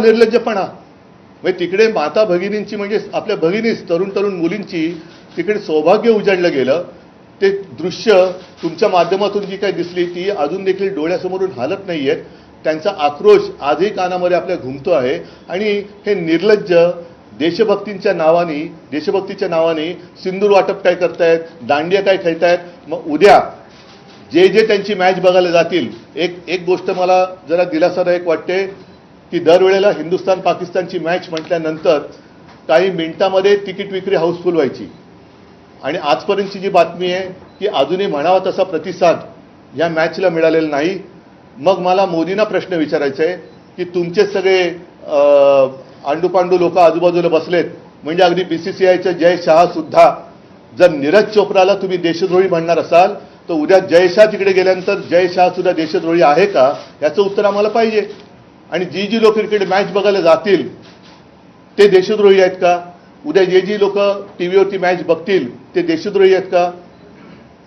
निर्लज्जपणा. म्हणजे तिकडे माता भगिनींची, म्हणजे आपल्या भगिनीच, तरुण तरुण मुलींची तिकडे सौभाग्य उजाडलं गेलं. ते दृश्य तुमच्या माध्यमातून जी काही दिसली ती अजून देखील डोळ्यासमोरून हालत नाहीयेत. त्यांचा आक्रोश आजही कानामध्ये आपल्या घुमतो आहे. आणि हे निर्लज्ज देशभक्तीच्या नावाने सिंदूर वाटप काय करतायत, दांडिया काय खेळतायत. मग उद्या जे त्यांची मॅच बघायला जातील, एक गोष्ट मला जरा दिलासादायक वाटते की दरवेळेला हिंदुस्थान पाकिस्तानची मॅच म्हटल्यानंतर काही मिनिटामध्ये तिकीट विक्री हाऊसफुल व्हायची. आणि आजपर्यंतची जी बातमी आहे की अजूनही म्हणावा तसा प्रतिसाद या मॅचला मिळालेला नाही. मग मला मोदींना प्रश्न विचारायचा आहे की तुमचे सगळे आंडूपांडू लोक आजूबाजूला बसलेत, म्हणजे अगदी BCCIचे जय शहा सुद्धा जर नीरज चोप्राला तुम्ही देशद्रोही म्हणणार असाल तर उद्या जय शाह तिकडे गेल्यानंतर जय शाह सुद्धा देशद्रोही आहे का, याचं उत्तर आम्हाला पाहिजे. आणि जी लोक क्रिकेट मॅच बघायला जातील ते देशद्रोही आहेत का? उद्या जी लोक टीव्हीवरती मॅच बघतील ते देशद्रोही आहेत का?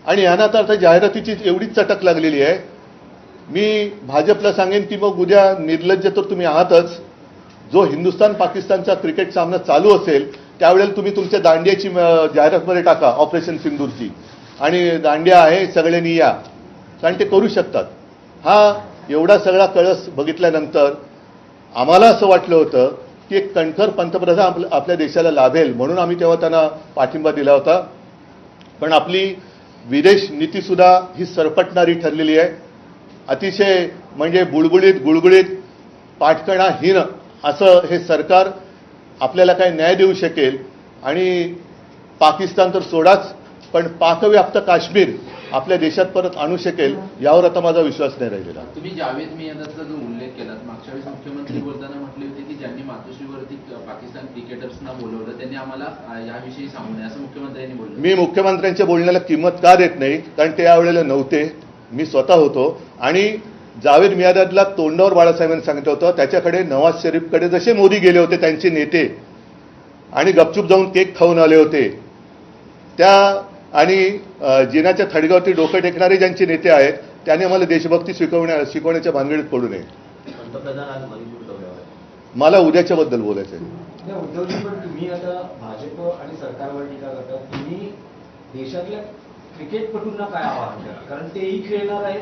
आणि यांना तर आता जाहिरातीची एवढीच चटक लागलेली आहे. मी भाजपला सांगेन की मग उद्या निर्लज्ज तर तुम्ही आहातच. जो हिंदुस्थान पाकिस्तानचा क्रिकेट सामना चालू असेल त्यावेळेला तुम्ही तुमच्या दांडियाची जाहिरातमध्ये टाका, ऑपरेशन सिंदूरची, आणि दांडिया आहे सगळ्यांनी या, कारण ते करू शकतात. हा एवढा सगळा कळस बघितल्यानंतर आम्हाला असं वाटलं होतं की एक कणखर पंतप्रधान आपल्या देशाला लाभेल, म्हणून आम्ही तेव्हा त्यांना पाठिंबा दिला होता. पण आपली विदेश नीतीसुद्धा ही सरपटणारी ठरलेली आहे. अतिशय म्हणजे गुळगुळीत पाठकणाहीन असं हे सरकार आपल्याला काय न्याय देऊ शकेल. आणि पाकिस्तान तर सोडाच, पण पाकव्याप्त काश्मीर आपल्या देशात परत आणू शकेल यावर आता माझा विश्वास नाही राहिलेला. तुम्ही जावेद मियादाचा जो उल्लेख केलात, मागच्या वेळेस मुख्यमंत्री बोलताना म्हटले होते की ज्यांनी मातोश्रीवरती पाकिस्तान क्रिकेटर्सना बोलवलं त्यांनी आम्हाला याविषयी सांगू नये, असं मुख्यमंत्र्यांनी बोललं. मी मुख्यमंत्र्यांच्या बोलण्याला किंमत का देत नाही, कारण ते यावेळेला नव्हते, मी स्वतः होतो. आणि जावेद मियादादला तोंडावर बाळासाहेबांनी सांगितलं होतं, त्याच्याकडे नवाज शरीफकडे जसे मोदी गेले होते त्यांचे नेते आणि गपचूप जाऊन केक खाऊन आले होते, त्या आणि जिनाच्या थडग्यावरती डोकं टेकणारे ज्यांचे नेते आहेत त्याने आम्हाला देशभक्ती शिकवण्याच्या भानगडीत पडू नये. मला उद्याच्याबद्दल बोलायचं आहे. उद्धवजी, पण तुम्ही आता भाजप आणि सरकारवर टीका करता, तुम्ही देशातल्या क्रिकेटपटूंना काय आवाहन करा, कारण तेही खेळणार आहेत.